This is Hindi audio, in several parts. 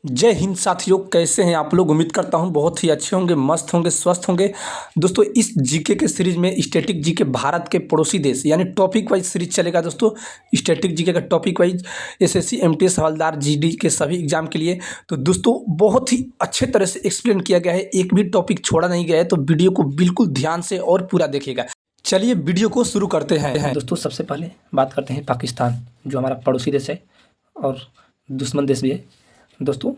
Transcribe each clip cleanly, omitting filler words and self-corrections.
जय हिंद साथियों, कैसे हैं आप लोग। उम्मीद करता हूं बहुत ही अच्छे होंगे, मस्त होंगे, स्वस्थ होंगे। दोस्तों, इस जीके के सीरीज में स्टैटिक जीके भारत के पड़ोसी देश यानी टॉपिक वाइज सीरीज चलेगा। दोस्तों, स्टैटिक जीके का टॉपिक वाइज एसएससी एमटीएस हवलदार जीडी के सभी एग्जाम के लिए। तो दोस्तों, बहुत ही अच्छे तरह से एक्सप्लेन किया गया है, एक भी टॉपिक छोड़ा नहीं गया है। तो वीडियो को बिल्कुल ध्यान से और पूरा देखिएगा। चलिए वीडियो को शुरू करते हैं। दोस्तों, सबसे पहले बात करते हैं पाकिस्तान, जो हमारा पड़ोसी देश है और दुश्मन देश भी है। दोस्तों,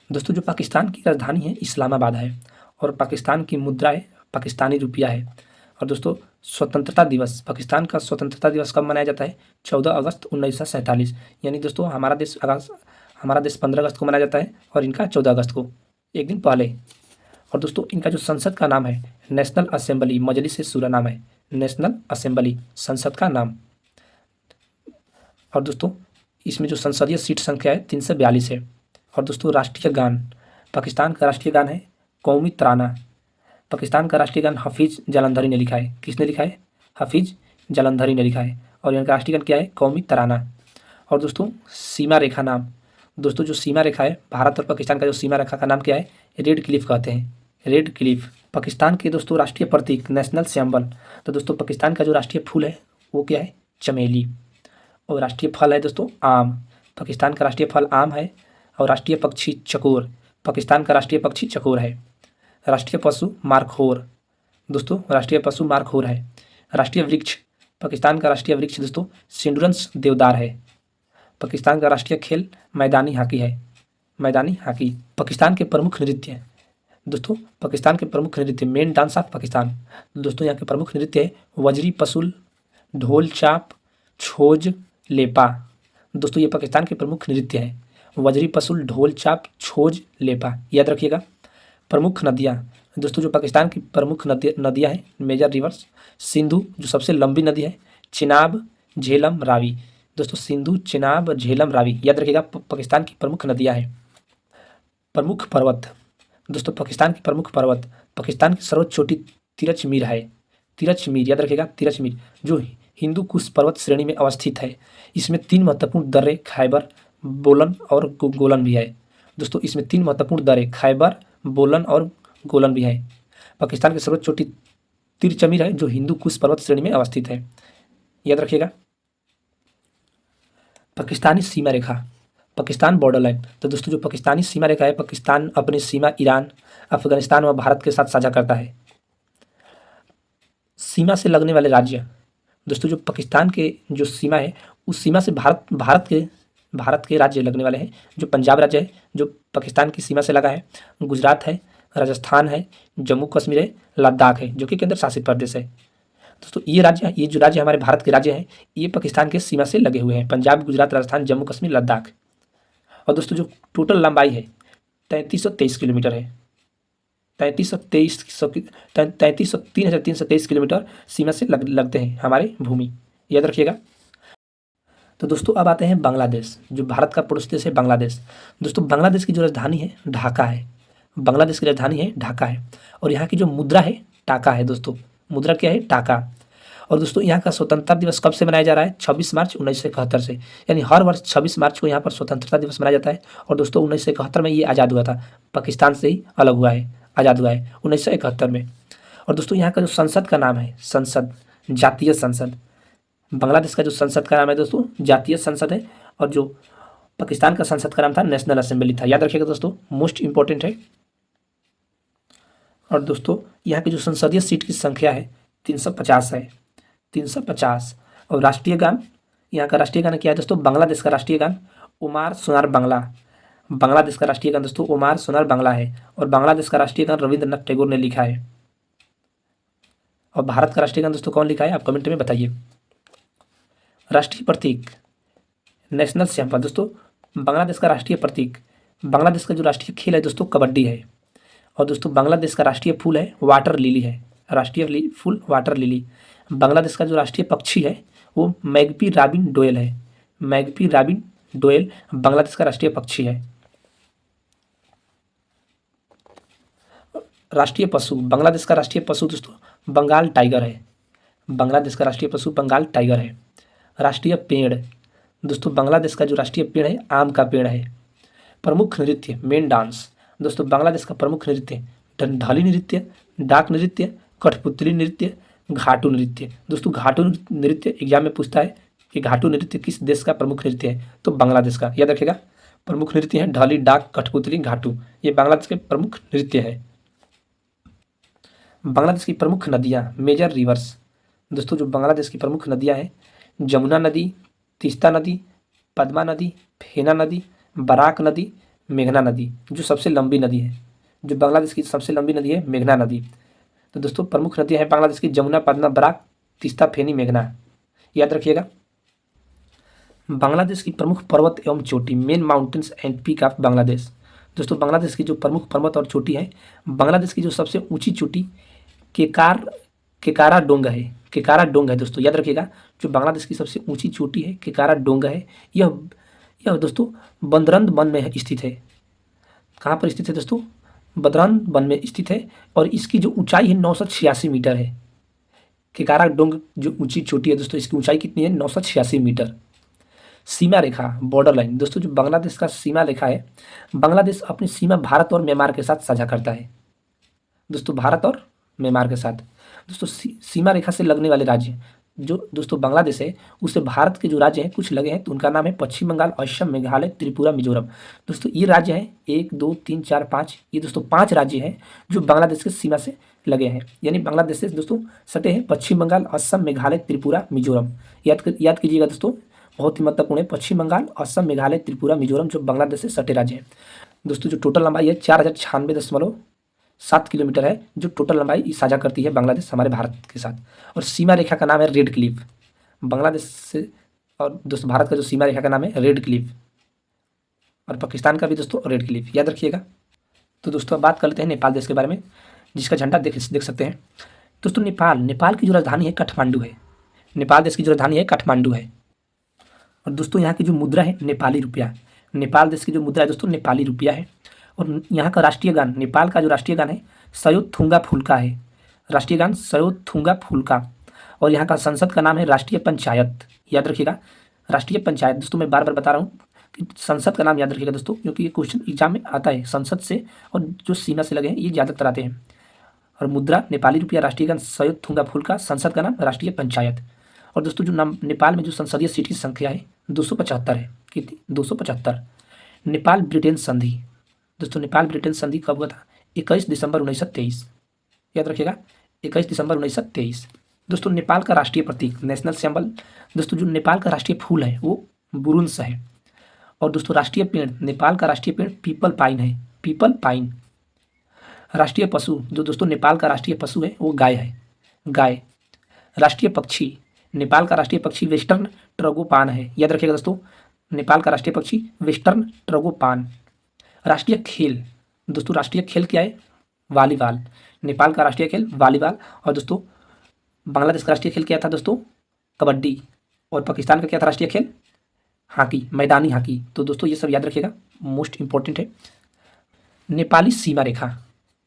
दोस्तों जो पाकिस्तान की राजधानी है इस्लामाबाद है और पाकिस्तान की मुद्रा है पाकिस्तानी रुपया है। और दोस्तों, स्वतंत्रता दिवस, पाकिस्तान का स्वतंत्रता दिवस कब मनाया जाता है? 14 अगस्त 1947। यानी दोस्तों, हमारा देश 15 अगस्त को मनाया जाता है और इनका 14 अगस्त को, एक दिन पहले। और दोस्तों, इनका जो संसद का नाम है नेशनल असेंबली, मजलिस सूरा नाम है, नेशनल असेंबली संसद का नाम। और दोस्तों, इसमें जो संसदीय सीट संख्या है 342 है। और दोस्तों, राष्ट्रीय गान, पाकिस्तान का राष्ट्रीय गान है कौमी तराना। पाकिस्तान का राष्ट्रीय गान हफीज़ जालंधरी ने लिखा है। किसने लिखा है? हफीज़ जालंधरी ने लिखा है। और इनका राष्ट्रीय गान क्या है? कौमी तराना। और दोस्तों, सीमा रेखा नाम, दोस्तों जो सीमा रेखा है भारत और पाकिस्तान का, जो सीमा रेखा का नाम क्या है? रेड क्लिफ कहते हैं, रेड क्लिफ। पाकिस्तान के दोस्तों राष्ट्रीय प्रतीक नेशनल सिंबल, तो दोस्तों पाकिस्तान का जो राष्ट्रीय फूल है वो क्या है? चमेली। और राष्ट्रीय फल है दोस्तों आम, पाकिस्तान का राष्ट्रीय फल आम है। और राष्ट्रीय पक्षी चकोर, पाकिस्तान का राष्ट्रीय पक्षी चकोर है। राष्ट्रीय पशु मारखोर, दोस्तों राष्ट्रीय पशु मारखोर है। राष्ट्रीय वृक्ष, पाकिस्तान का राष्ट्रीय वृक्ष दोस्तों सिंडुरंस देवदार है। पाकिस्तान का राष्ट्रीय खेल मैदानी हॉकी है, मैदानी हॉकी। पाकिस्तान के प्रमुख नृत्य, दोस्तों पाकिस्तान के प्रमुख नृत्य, मेन डांस ऑफ पाकिस्तान। दोस्तों, यहाँ के प्रमुख नृत्य है वजरी पसुल, ढोल चाप, छोज, लेपा। दोस्तों, ये पाकिस्तान के प्रमुख नृत्य हैं, वजरी पसुल, ढोल चाप, छोज, लेपा। याद रखिएगा। प्रमुख नदियाँ, दोस्तों जो पाकिस्तान की प्रमुख नदियाँ हैं, मेजर रिवर्स, सिंधु जो सबसे लंबी नदी है, चिनाब, झेलम, रावी। दोस्तों, सिंधु, चिनाब, झेलम, रावी याद रखिएगा, पाकिस्तान की प्रमुख नदियाँ हैं। प्रमुख पर्वत, दोस्तों पाकिस्तान की प्रमुख पर्वत, पाकिस्तान की सर्वोच्च चोटी तिरचमीर है, तिरचमीर याद रखिएगा, तिरचमीर, जो हिंदू कुश पर्वत श्रेणी में अवस्थित है। इसमें 3 महत्वपूर्ण दर्रे खैबर, बोलन और गोलन भी है। दोस्तों, इसमें 3 महत्वपूर्ण दर्रे खैबर, बोलन और गोलन भी है। पाकिस्तान की सर्वोच्च चोटी तिरचमीर है, जो हिंदू कुश पर्वत श्रेणी में अवस्थित है, याद रखिएगा। पाकिस्तानी सीमा रेखा, पाकिस्तान बॉर्डर लाइन, तो दोस्तों जो पाकिस्तानी सीमा रेखा है, पाकिस्तान अपनी सीमा ईरान, अफगानिस्तान व भारत के साथ साझा करता है। सीमा से लगने वाले राज्य, दोस्तों जो पाकिस्तान के जो सीमा है उस सीमा से भारत के राज्य लगने वाले हैं। जो पंजाब राज्य है जो पाकिस्तान की सीमा से लगा है, गुजरात है, राजस्थान है, जम्मू कश्मीर है, लद्दाख है जो कि केंद्र शासित प्रदेश है। दोस्तों, ये जो राज्य हमारे भारत के राज्य हैं, ये पाकिस्तान के सीमा से लगे हुए हैं, पंजाब, गुजरात, राजस्थान, जम्मू कश्मीर, लद्दाख। और दोस्तों, जो टोटल लंबाई है 3323 किलोमीटर है, 3323 किलोमीटर सीमा से लगते हैं हमारे भूमि, याद रखिएगा। तो दोस्तों, अब आते हैं बांग्लादेश, जो भारत का पड़ोसी देश है बांग्लादेश। दोस्तों, बांग्लादेश की जो राजधानी है ढाका है, बांग्लादेश की राजधानी है ढाका है। और यहाँ की जो मुद्रा है टाका है। दोस्तों, मुद्रा क्या है? टाका। और दोस्तों, यहाँ का स्वतंत्रता दिवस कब से मनाया जा रहा है? 26 मार्च 1971 से। यानी हर वर्ष 26 मार्च को यहाँ पर स्वतंत्रता दिवस मनाया जाता है। और दोस्तों, 1971 में ये आज़ाद हुआ था, पाकिस्तान से ही अलग हुआ है, आज़ाद हुआ है 1971 में। और दोस्तों, यहाँ का जो संसद का नाम है, संसद, जातीय संसद। बांग्लादेश का जो संसद का नाम है दोस्तों जातीय संसद है। और जो पाकिस्तान का संसद का नाम था नेशनल असेंबली था, याद रखिएगा दोस्तों, मोस्ट इंपॉर्टेंट है। और दोस्तों, यहाँ की जो संसदीय सीट की संख्या है 350 है, 350। और राष्ट्रीय गान, यहाँ का राष्ट्रीय गान क्या है दोस्तों? बांग्लादेश का राष्ट्रीय गान उमार सोनार बांग्ला, बांग्लादेश का राष्ट्रीय गान दोस्तों उमार सोनार बांग्ला है। और बांग्लादेश का राष्ट्रीय गान रविंद्रनाथ टैगोर ने लिखा है। और भारत का राष्ट्रीय गान दोस्तों कौन लिखा है? आप कमेंट में बताइए। राष्ट्रीय प्रतीक नेशनल सिंबल, दोस्तों बांग्लादेश का राष्ट्रीय प्रतीक, बांग्लादेश का जो राष्ट्रीय खेल है दोस्तों कबड्डी है। और दोस्तों, बांग्लादेश का राष्ट्रीय फूल है वाटर लिली है, राष्ट्रीय फूल वाटर लिली। बांग्लादेश का जो राष्ट्रीय पक्षी है वो मैगपी रॉबिन डोयल है, मैगपी रॉबिन डोयल बांग्लादेश का राष्ट्रीय पक्षी है। राष्ट्रीय पशु, बांग्लादेश का राष्ट्रीय पशु दोस्तों बंगाल टाइगर है, बांग्लादेश का राष्ट्रीय पशु बंगाल टाइगर है। राष्ट्रीय पेड़, दोस्तों बांग्लादेश का जो राष्ट्रीय पेड़ है आम का पेड़ है। प्रमुख नृत्य मेन डांस। दोस्तों बांग्लादेश का प्रमुख नृत्य ढाली नृत्य, डाक नृत्य, कठपुतली नृत्य, घाटू नृत्य। दोस्तों घाटू नृत्य एग्जाम में पूछता है कि घाटू नृत्य किस देश का प्रमुख नृत्य है, तो बांग्लादेश का। याद रखिएगा प्रमुख नृत्य है ढाली, डाक, कठपुतली, घाटू, ये बांग्लादेश के प्रमुख नृत्य है। बांग्लादेश की प्रमुख नदियाँ मेजर रिवर्स। दोस्तों जो बांग्लादेश की प्रमुख नदियाँ हैं जमुना नदी, तीस्ता नदी, पद्मा नदी, फेना नदी, बराक नदी, मेघना नदी। जो सबसे लंबी नदी है, जो बांग्लादेश की सबसे लंबी नदी है मेघना नदी। तो दोस्तों प्रमुख नदियाँ हैं बांग्लादेश की जमुना, पद्मा, बराक, तीस्ता, फेनी, मेघना। याद रखिएगा। बांग्लादेश की प्रमुख पर्वत एवं चोटी main mountains and peak of Bangladesh. दोस्तों बांग्लादेश की जो प्रमुख पर्वत और चोटी है, बांग्लादेश की जो सबसे ऊंची चोटी केकारा डोंग है, केकारा डोंग है। दोस्तों याद रखिएगा जो बांग्लादेश की सबसे ऊंची चोटी है केकारा डोंग है। यह दोस्तों बंदरंद वन में स्थित है। कहाँ पर स्थित है दोस्तों? बंदरंद वन में स्थित है और इसकी जो ऊंचाई है 986 मीटर है। केकारा डोंग जो ऊंची चोटी है दोस्तों, इसकी ऊंचाई कितनी है? 986 मीटर। सीमा रेखा बॉर्डर लाइन। दोस्तों जो बांग्लादेश का सीमा रेखा है, बांग्लादेश अपनी सीमा भारत और म्यांमार के साथ साझा करता है। दोस्तों भारत और म्यांमार के साथ दोस्तों सीमा रेखा से लगने वाले राज्य जो दोस्तों बांग्लादेश है उससे भारत के जो राज्य हैं कुछ लगे हैं, तो उनका नाम है पश्चिम बंगाल, असम, मेघालय, त्रिपुरा, मिजोरम। दोस्तों ये राज्य हैं 1 2 3 4 5, ये दोस्तों 5 राज्य हैं जो बांग्लादेश की सीमा से लगे हैं। यानी बांग्लादेश से दोस्तों सटे हैं पश्चिम बंगाल, असम, मेघालय, त्रिपुरा, मिजोरम। याद कीजिएगा दोस्तों, बहुत ही महत्वपूर्ण है। पश्चिम बंगाल, असम, मेघालय, त्रिपुरा, मिजोरम जो बांग्लादेश से सटे राज्य हैं। दोस्तों जो टोटल लंबाई है 4096.7 किलोमीटर है, जो टोटल लंबाई साझा करती है बांग्लादेश हमारे भारत के साथ। और सीमा रेखा का नाम है रेड क्लिफ। बांग्लादेश से और दोस्तों भारत का जो सीमा रेखा का नाम है रेड क्लिफ, और पाकिस्तान का भी दोस्तों रेड क्लिफ। याद रखिएगा। तो दोस्तों अब बात कर लेते हैं नेपाल देश के बारे में, जिसका झंडा देख सकते हैं। दोस्तों नेपाल की जो राजधानी है काठमांडू है। नेपाल देश की जो राजधानी है काठमांडू है। और दोस्तों यहाँ की जो मुद्रा है नेपाली रुपया। नेपाल देश की जो मुद्रा है दोस्तों नेपाली रुपया है। और यहाँ का राष्ट्रीय गान, नेपाल का जो राष्ट्रीय गान है सयोत थुंगा फुल्का है। राष्ट्रीय गान सयोत थुंगा फुल्का। और यहाँ का संसद का नाम है राष्ट्रीय पंचायत। याद रखिएगा राष्ट्रीय पंचायत। दोस्तों मैं बार बार बता रहा हूँ कि संसद का नाम याद रखिएगा दोस्तों, क्योंकि ये क्वेश्चन एग्जाम में आता है संसद से और जो सीमा से लगे हैं ये ज़्यादातर आते हैं। और मुद्रा नेपाली रुपया, राष्ट्रीय गान सयोत थुंगा फुल्का, संसद का नाम राष्ट्रीय पंचायत। और दोस्तों जो नाम नेपाल में जो संसदीय सीट की संख्या है 275 है। कितनी? 275। नेपाल ब्रिटेन संधि। दोस्तों नेपाल ब्रिटेन संधि कब हुआ था? 21 दिसंबर 1923। याद रखिएगा 21 दिसंबर 1923। दोस्तों नेपाल का राष्ट्रीय प्रतीक नेशनल सिंबल। दोस्तों जो नेपाल का राष्ट्रीय फूल है वो बुरुंस है। और दोस्तों राष्ट्रीय पेड़, नेपाल का राष्ट्रीय पेड़ पीपल पाइन है, पीपल पाइन। राष्ट्रीय पशु जो दोस्तों नेपाल का राष्ट्रीय पशु है वो गाय है, गाय। राष्ट्रीय पक्षी, नेपाल का राष्ट्रीय पक्षी वेस्टर्न ट्रगोपान है। याद रखिएगा दोस्तों नेपाल का राष्ट्रीय पक्षी वेस्टर्न ट्रगोपान। राष्ट्रीय खेल, दोस्तों राष्ट्रीय खेल क्या है? वॉलीबॉल। नेपाल का राष्ट्रीय खेल वॉलीबॉल। और दोस्तों बांग्लादेश का राष्ट्रीय खेल क्या था दोस्तों? कबड्डी। और पाकिस्तान का क्या था राष्ट्रीय खेल? हॉकी, मैदानी हॉकी। तो दोस्तों ये सब याद रखिएगा, मोस्ट इंपॉर्टेंट है। नेपाली सीमा रेखा,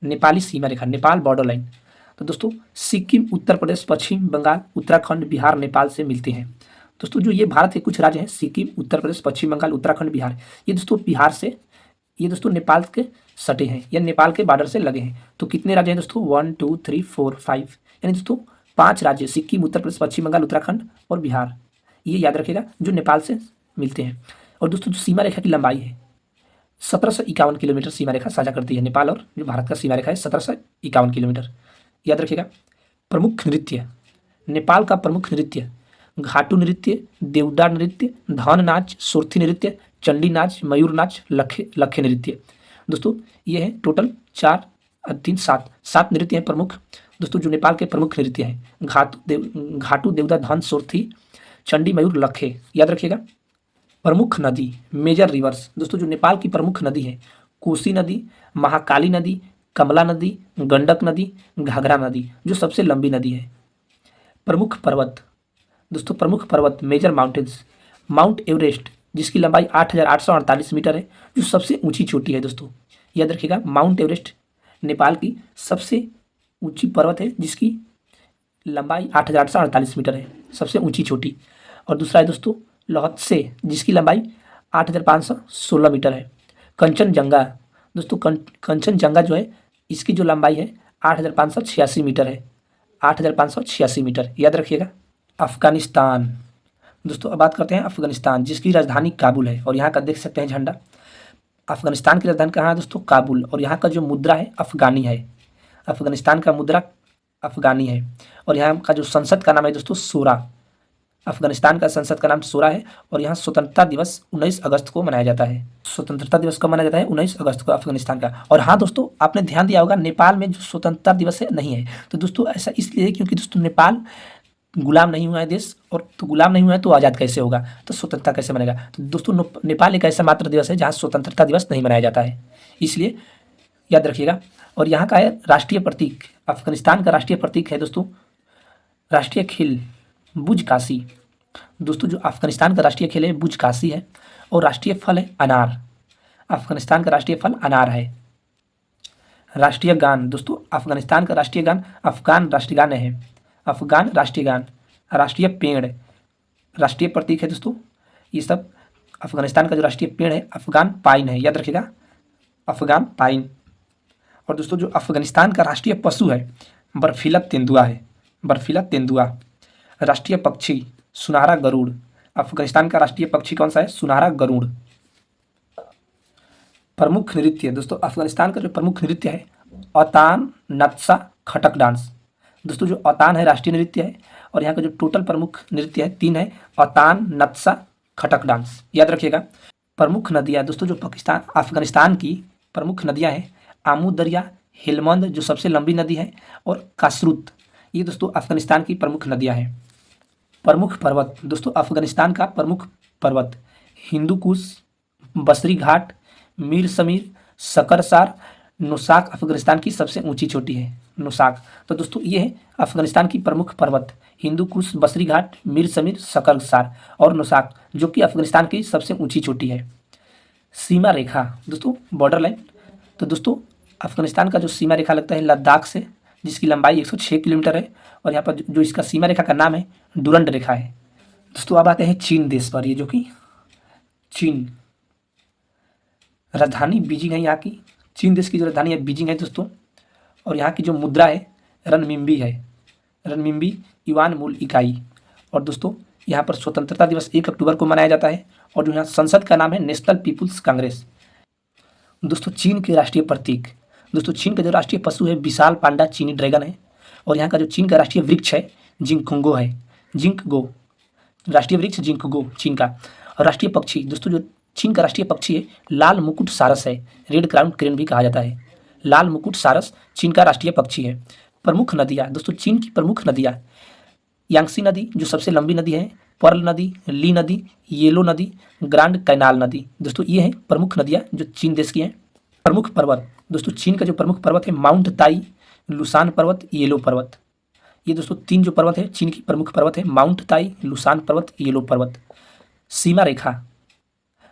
नेपाली सीमा रेखा, नेपाल बॉर्डर लाइन। तो दोस्तों सिक्किम, उत्तर प्रदेश, पश्चिम बंगाल, उत्तराखंड, बिहार नेपाल से मिलते हैं। दोस्तों जो ये भारत के कुछ राज्य हैं सिक्किम, उत्तर प्रदेश, पश्चिम बंगाल, उत्तराखंड, बिहार, ये दोस्तों बिहार से, ये दोस्तों नेपाल के सटे हैं या नेपाल के बॉर्डर से लगे हैं। तो कितने राज्य हैं दोस्तों? 1 2 3 4 5, यानी दोस्तों 5 राज्य सिक्किम, उत्तर प्रदेश, पश्चिम बंगाल, उत्तराखंड और बिहार, ये याद रखिएगा जो नेपाल से मिलते हैं। और दोस्तों जो सीमा रेखा की लंबाई है 1751 किलोमीटर सीमा रेखा साझा करती है नेपाल और जो भारत का सीमा रेखा है 1751 किलोमीटर। याद रखिएगा। प्रमुख नृत्य, नेपाल का प्रमुख नृत्य घाटू नृत्य, देवदार नृत्य, धान नाच, सुरथी नृत्य, चंडी नाच, मयूर नाच, लखे नृत्य। दोस्तों ये है टोटल 4 3 7 नृत्य हैं प्रमुख। दोस्तों जो नेपाल के प्रमुख नृत्य हैं घाटू, देवदार, धान, सुरथी, चंडी, मयूर, लखे। याद रखिएगा। प्रमुख नदी मेजर रिवर्स। दोस्तों जो नेपाल की प्रमुख नदी है कोसी नदी, महाकाली नदी, कमला नदी, गंडक नदी, घाघरा नदी जो सबसे लंबी नदी है। प्रमुख पर्वत, दोस्तों प्रमुख पर्वत मेजर माउंटेन्स, माउंट एवरेस्ट जिसकी लंबाई 8848 मीटर है, जो सबसे ऊंची चोटी है। दोस्तों याद रखिएगा माउंट एवरेस्ट नेपाल की सबसे ऊंची पर्वत है जिसकी लंबाई 8848 मीटर है, सबसे ऊंची चोटी। और दूसरा है दोस्तों लहत्से जिसकी लंबाई 8516 मीटर है। कंचनजंगा दोस्तों, कंचनजंगा जो है इसकी जो लंबाई है 8,586 मीटर है, 8,586 मीटर, याद रखिएगा। अफगानिस्तान दोस्तों, अब बात करते हैं अफगानिस्तान, जिसकी राजधानी काबुल है और यहाँ का देख सकते हैं झंडा। अफगानिस्तान की राजधानी कहाँ है दोस्तों? काबुल। और यहाँ का जो मुद्रा है अफगानी है, अफगानिस्तान का मुद्रा अफगानी है। और यहाँ का जो संसद का नाम है दोस्तों शूरा, अफगानिस्तान का संसद का नाम शूरा है। और यहाँ स्वतंत्रता दिवस 19 अगस्त को मनाया जाता है। स्वतंत्रता दिवस कब मनाया जाता है? 19 अगस्त को अफगानिस्तान का। और हाँ दोस्तों, आपने ध्यान दिया होगा नेपाल में जो स्वतंत्रता दिवस है नहीं है। तो दोस्तों ऐसा इसलिए है क्योंकि दोस्तों नेपाल गुलाम नहीं हुआ है देश, और तो गुलाम नहीं हुआ है तो आज़ाद कैसे होगा, तो स्वतंत्रता कैसे मनेगा। तो दोस्तों नेपाल एक ऐसा मात्र दिवस है जहाँ स्वतंत्रता दिवस नहीं मनाया जाता है, इसलिए याद रखिएगा। और यहाँ का है राष्ट्रीय प्रतीक, अफगानिस्तान का राष्ट्रीय प्रतीक है दोस्तों राष्ट्रीय खेल बुज काशी। दोस्तों जो अफगानिस्तान का राष्ट्रीय खेल है बुज काशी है। और राष्ट्रीय फल है अनार, अफगानिस्तान का राष्ट्रीय फल अनार है। राष्ट्रीय गान दोस्तों, अफगानिस्तान का राष्ट्रीय गान अफगान राष्ट्रीय गान है, अफगान राष्ट्रीय गान। राष्ट्रीय पेड़, राष्ट्रीय प्रतीक है दोस्तों ये सब। अफगानिस्तान का जो राष्ट्रीय पेड़ है अफगान पाइन है, याद रखिएगा, अफगान पाइन। और दोस्तों जो अफगानिस्तान का राष्ट्रीय पशु है बर्फीला तेंदुआ है, बर्फीला तेंदुआ। राष्ट्रीय पक्षी सुनहरा गरुड़, अफगानिस्तान का राष्ट्रीय पक्षी कौन सा है? सुनहरा गरुड़। प्रमुख नृत्य दोस्तों, अफगानिस्तान का जो प्रमुख नृत्य है औतान, नक्शा, खटक डांस। दोस्तों जो औतान है राष्ट्रीय नृत्य है। और यहाँ का जो टोटल प्रमुख नृत्य है 3 है, औतान, नक्शा, खटक डांस, याद रखिएगा। प्रमुख नदियाँ दोस्तों, जो पाकिस्तान अफगानिस्तान की प्रमुख नदियाँ हैं आमू दरिया, हेलमंद जो सबसे लंबी नदी है, और कासरुत, ये दोस्तों अफगानिस्तान की प्रमुख नदियाँ हैं। प्रमुख पर्वत दोस्तों, अफगानिस्तान का प्रमुख पर्वत हिंदू कुश, बसरी घाट, मीर समीर, सकरसार, नुसाक अफगानिस्तान की सबसे ऊंची चोटी है, नुसाक। तो दोस्तों ये है अफगानिस्तान की प्रमुख पर्वत हिंदू कुश, बसरी घाट, मीर समीर, सकरसार और नुसाक, जो कि अफगानिस्तान की सबसे ऊंची चोटी है। सीमा रेखा दोस्तों, बॉर्डर लाइन। तो दोस्तों अफगानिस्तान का जो सीमा रेखा लगता है लद्दाख से, जिसकी लंबाई 106 किलोमीटर है। और यहाँ पर जो इसका सीमा रेखा का नाम है डुरंड रेखा है। दोस्तों अब आते हैं चीन देश पर, ये जो कि चीन, राजधानी बीजिंग है यहाँ की। चीन देश की जो राजधानी है बीजिंग है दोस्तों। और यहाँ की जो मुद्रा है रनमिंबी है, रनमिंबी युआन मूल इकाई। और दोस्तों यहाँ पर स्वतंत्रता दिवस 1 अक्टूबर को मनाया जाता है। और जो यहाँ संसद का नाम है नेशनल पीपुल्स कांग्रेस। दोस्तों चीन के राष्ट्रीय प्रतीक दोस्तों, चीन का जो राष्ट्रीय पशु है विशाल पांडा चीनी ड्रैगन है। और यहाँ का जो चीन का राष्ट्रीय वृक्ष है जिंगखुंगो है, जिंकगो, राष्ट्रीय वृक्ष जिंकगो चीन का। और राष्ट्रीय पक्षी दोस्तों, जो चीन का राष्ट्रीय पक्षी है लाल मुकुट सारस है, रेड क्राउन क्रेन भी कहा जाता है। लाल मुकुट सारस चीन का राष्ट्रीय पक्षी है। प्रमुख नदियाँ दोस्तों, चीन की प्रमुख नदियाँ यांगसी नदी जो सबसे लंबी नदी है, पर्ल नदी, ली नदी, येलो नदी, ग्रांड कैनाल नदी। दोस्तों ये हैं प्रमुख नदियाँ जो चीन देश की हैं। प्रमुख पर्वत दोस्तों, चीन का जो प्रमुख पर्वत है माउंट ताई, लुसान पर्वत, येलो पर्वत। ये दोस्तों 3 जो पर्वत है चीन की प्रमुख पर्वत है, माउंट ताई, लुसान पर्वत, येलो पर्वत। सीमा रेखा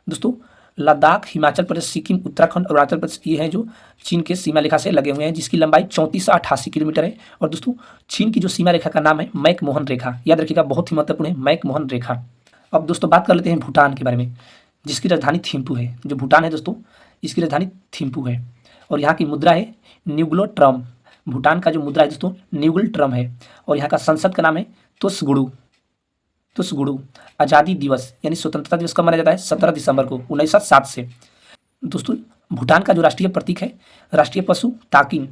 दोस्तों, लद्दाख, हिमाचल प्रदेश, सिक्किम, उत्तराखंड, अरुणाचल प्रदेश ये हैं जो चीन के सीमा रेखा से लगे हुए हैं, जिसकी लंबाई 3488 किलोमीटर है। और दोस्तों चीन की जो सीमा रेखा का नाम है मैकमोहन रेखा, याद रखिएगा, बहुत ही महत्वपूर्ण है मैकमोहन रेखा। अब दोस्तों बात कर लेते हैं भूटान के बारे में, जिसकी राजधानी थिम्पू है। जो भूटान है दोस्तों, इसकी राजधानी थिम्पू है। और यहाँ की मुद्रा है न्यूग्लो ट्रम। भूटान का जो मुद्रा है दोस्तों न्यूगल ट्रम है। और यहाँ का संसद का नाम है तुसगुड़ू, तुसगुड़ू। आज़ादी दिवस यानी स्वतंत्रता दिवस कब मनाया जाता है? 17 दिसंबर को 1907 से। दोस्तों भूटान का जो राष्ट्रीय प्रतीक है, राष्ट्रीय पशु ताकिन।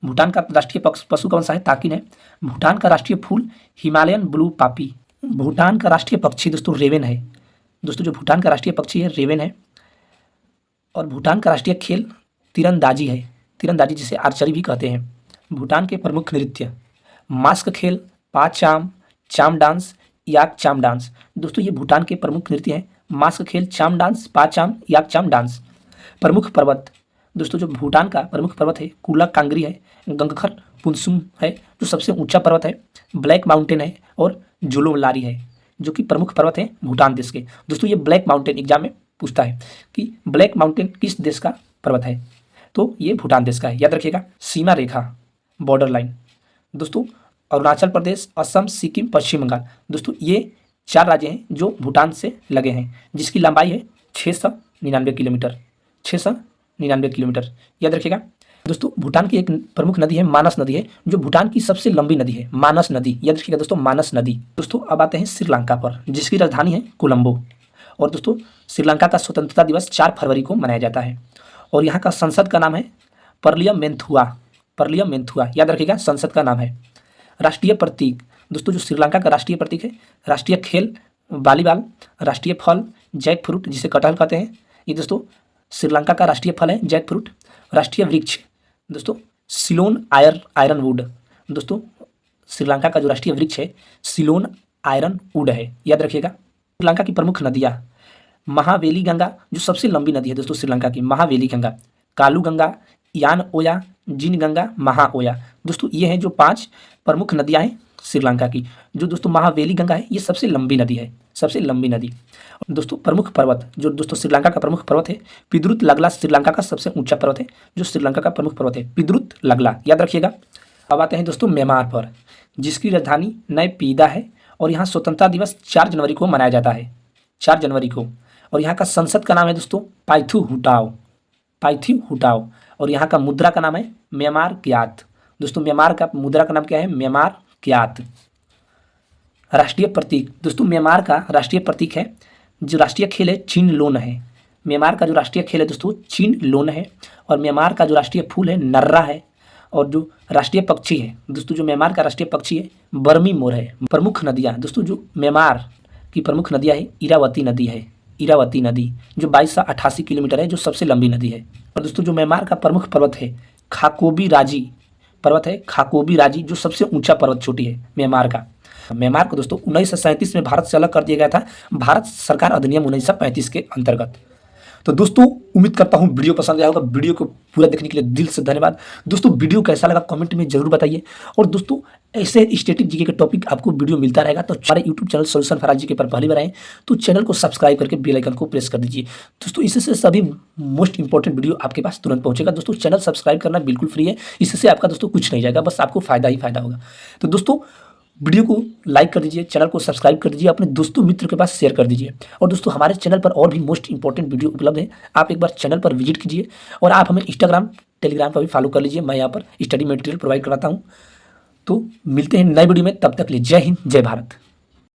भूटान का राष्ट्रीय पशु कौन सा है? ताकिन है। भूटान का राष्ट्रीय फूल हिमालयन ब्लू पापी। भूटान का राष्ट्रीय पक्षी दोस्तों रेवन है। दोस्तों जो भूटान का राष्ट्रीय पक्षी है रेवन है। और भूटान का राष्ट्रीय खेल तीरंदाजी है, तीरंदाजी जिसे आर्चरी भी कहते हैं। भूटान के प्रमुख नृत्य मास्क खेल, पाचाम, चाम डांस, याक चाम डांस। दोस्तों ये भूटान के प्रमुख नृत्य हैं, मास्क खेल, चाम डांस, पाचाम, याक चाम डांस। प्रमुख पर्वत दोस्तों, जो भूटान का प्रमुख पर्वत है कुला कांगरी है, गंगखर पुनसुम है जो सबसे ऊंचा पर्वत है, ब्लैक माउंटेन है, और जुलोलारी है जो कि प्रमुख पर्वत है भूटान देश के। दोस्तों ये ब्लैक माउंटेन एग्जाम में पूछता है कि ब्लैक माउंटेन किस देश का पर्वत है, तो ये भूटान देश का है, याद रखिएगा। सीमा रेखा बॉर्डर लाइन दोस्तों, अरुणाचल प्रदेश, असम, सिक्किम, पश्चिम बंगाल। दोस्तों ये 4 राज्य हैं जो भूटान से लगे हैं, जिसकी लंबाई है 699 किलोमीटर, 699 किलोमीटर, याद रखिएगा। दोस्तों भूटान की एक प्रमुख नदी है मानस नदी है, जो भूटान की सबसे लंबी नदी है, मानस नदी, याद रखिएगा दोस्तों, मानस नदी। दोस्तों अब आते हैं श्रीलंका पर, जिसकी राजधानी है कोलंबो। और दोस्तों श्रीलंका का स्वतंत्रता दिवस 4 फरवरी को मनाया जाता है। और यहाँ का संसद का नाम है पार्लियामेंथुआ, पार्लियामेंथुआ, याद रखिएगा, संसद का नाम है। राष्ट्रीय प्रतीक, दोस्तों जो श्रीलंका का राष्ट्रीय प्रतीक है, राष्ट्रीय खेल वॉलीबॉल, राष्ट्रीय फल जैक फ्रूट जिसे कटहल कहते हैं, ये दोस्तों श्रीलंका का राष्ट्रीय फल है जैक फ्रूट। राष्ट्रीय वृक्ष दोस्तों सिलोन आयरन वुड, दोस्तों श्रीलंका का जो राष्ट्रीय वृक्ष है सिलोन आयरन वुड है, याद रखिएगा। श्रीलंका की प्रमुख नदियाँ, महावेली गंगा जो सबसे लंबी नदी है दोस्तों श्रीलंका की, महावेली गंगा, कालू गंगा, यान ओया, जिन गंगा, महा ओया। दोस्तों ये हैं जो 5 प्रमुख नदियाँ हैं श्रीलंका की। जो दोस्तों महावेली गंगा है ये सबसे लंबी नदी है, सबसे लंबी नदी। दोस्तों प्रमुख पर्वत, जो दोस्तों श्रीलंका का प्रमुख पर्वत है पिद्रुत लगला, श्रीलंका का सबसे ऊंचा पर्वत है, जो श्रीलंका का प्रमुख पर्वत है पिद्रुत लगला, याद रखिएगा। अब आते हैं दोस्तों म्यांमार पर, जिसकी राजधानी नई पीदा है। और यहाँ स्वतंत्रता दिवस 4 जनवरी को मनाया जाता है, 4 जनवरी को। और यहाँ का संसद का नाम है दोस्तों पाइथू हुटाओ, पाइथू हुटाओ। और यहाँ का मुद्रा का नाम है म्यांमार क्यात। दोस्तों म्यांमार का मुद्रा का नाम क्या है, म्यांमार क्यात। राष्ट्रीय प्रतीक, दोस्तों म्यांमार का राष्ट्रीय प्रतीक है, जो राष्ट्रीय खेल है चीन लोन है। म्यांमार का जो राष्ट्रीय खेल है दोस्तों चीन लोन है। और म्यांमार का जो राष्ट्रीय फूल है नर्रा है। और जो राष्ट्रीय पक्षी है दोस्तों, जो म्यांमार का राष्ट्रीय पक्षी है बर्मी मोर है। प्रमुख नदियाँ दोस्तों, जो म्यांमार की प्रमुख नदियाँ है इरावती नदी है, इरावती नदी जो 2288 किलोमीटर है, जो सबसे लंबी नदी है। और दोस्तों जो म्यांमार का प्रमुख पर्वत है खाकोबी राजी पर्वत है, खाकोबी राजी जो सबसे ऊंचा पर्वत चोटी है म्यांमार का। म्यांमार को दोस्तों 1937 में भारत से अलग कर दिया गया था, भारत सरकार अधिनियम 1935 के अंतर्गत। तो दोस्तों उम्मीद करता हूँ वीडियो पसंद आया होगा। वीडियो को पूरा देखने के लिए दिल से धन्यवाद। दोस्तों वीडियो कैसा लगा कमेंट में जरूर बताइए। और दोस्तों ऐसे स्टैटिक जीके के टॉपिक आपको वीडियो मिलता रहेगा, तो हमारे YouTube channel solution for GK पर पहली बार आए तो चैनल को सब्सक्राइब करके बेल आइकन को प्रेस कर दीजिए। दोस्तों इससे सभी मोस्ट इंपॉर्टेंट वीडियो आपके पास तुरंत पहुंचेगा। दोस्तों चैनल सब्सक्राइब करना बिल्कुल फ्री है, इससे आपका दोस्तों कुछ नहीं जाएगा, बस आपको फायदा ही फायदा होगा। तो दोस्तों वीडियो को लाइक कर दीजिए, चैनल को सब्सक्राइब कर दीजिए, अपने दोस्तों मित्र के पास शेयर कर दीजिए। और दोस्तों हमारे चैनल पर और भी मोस्ट इंपॉर्टेंट वीडियो उपलब्ध है, आप एक बार चैनल पर विजिट कीजिए। और आप हमें इंस्टाग्राम टेलीग्राम पर भी फॉलो कर लीजिए, मैं यहाँ पर स्टडी मटेरियल प्रोवाइड कराता हूँ। तो मिलते हैं नए वीडियो में, तब तक के लिए जय हिंद जय भारत।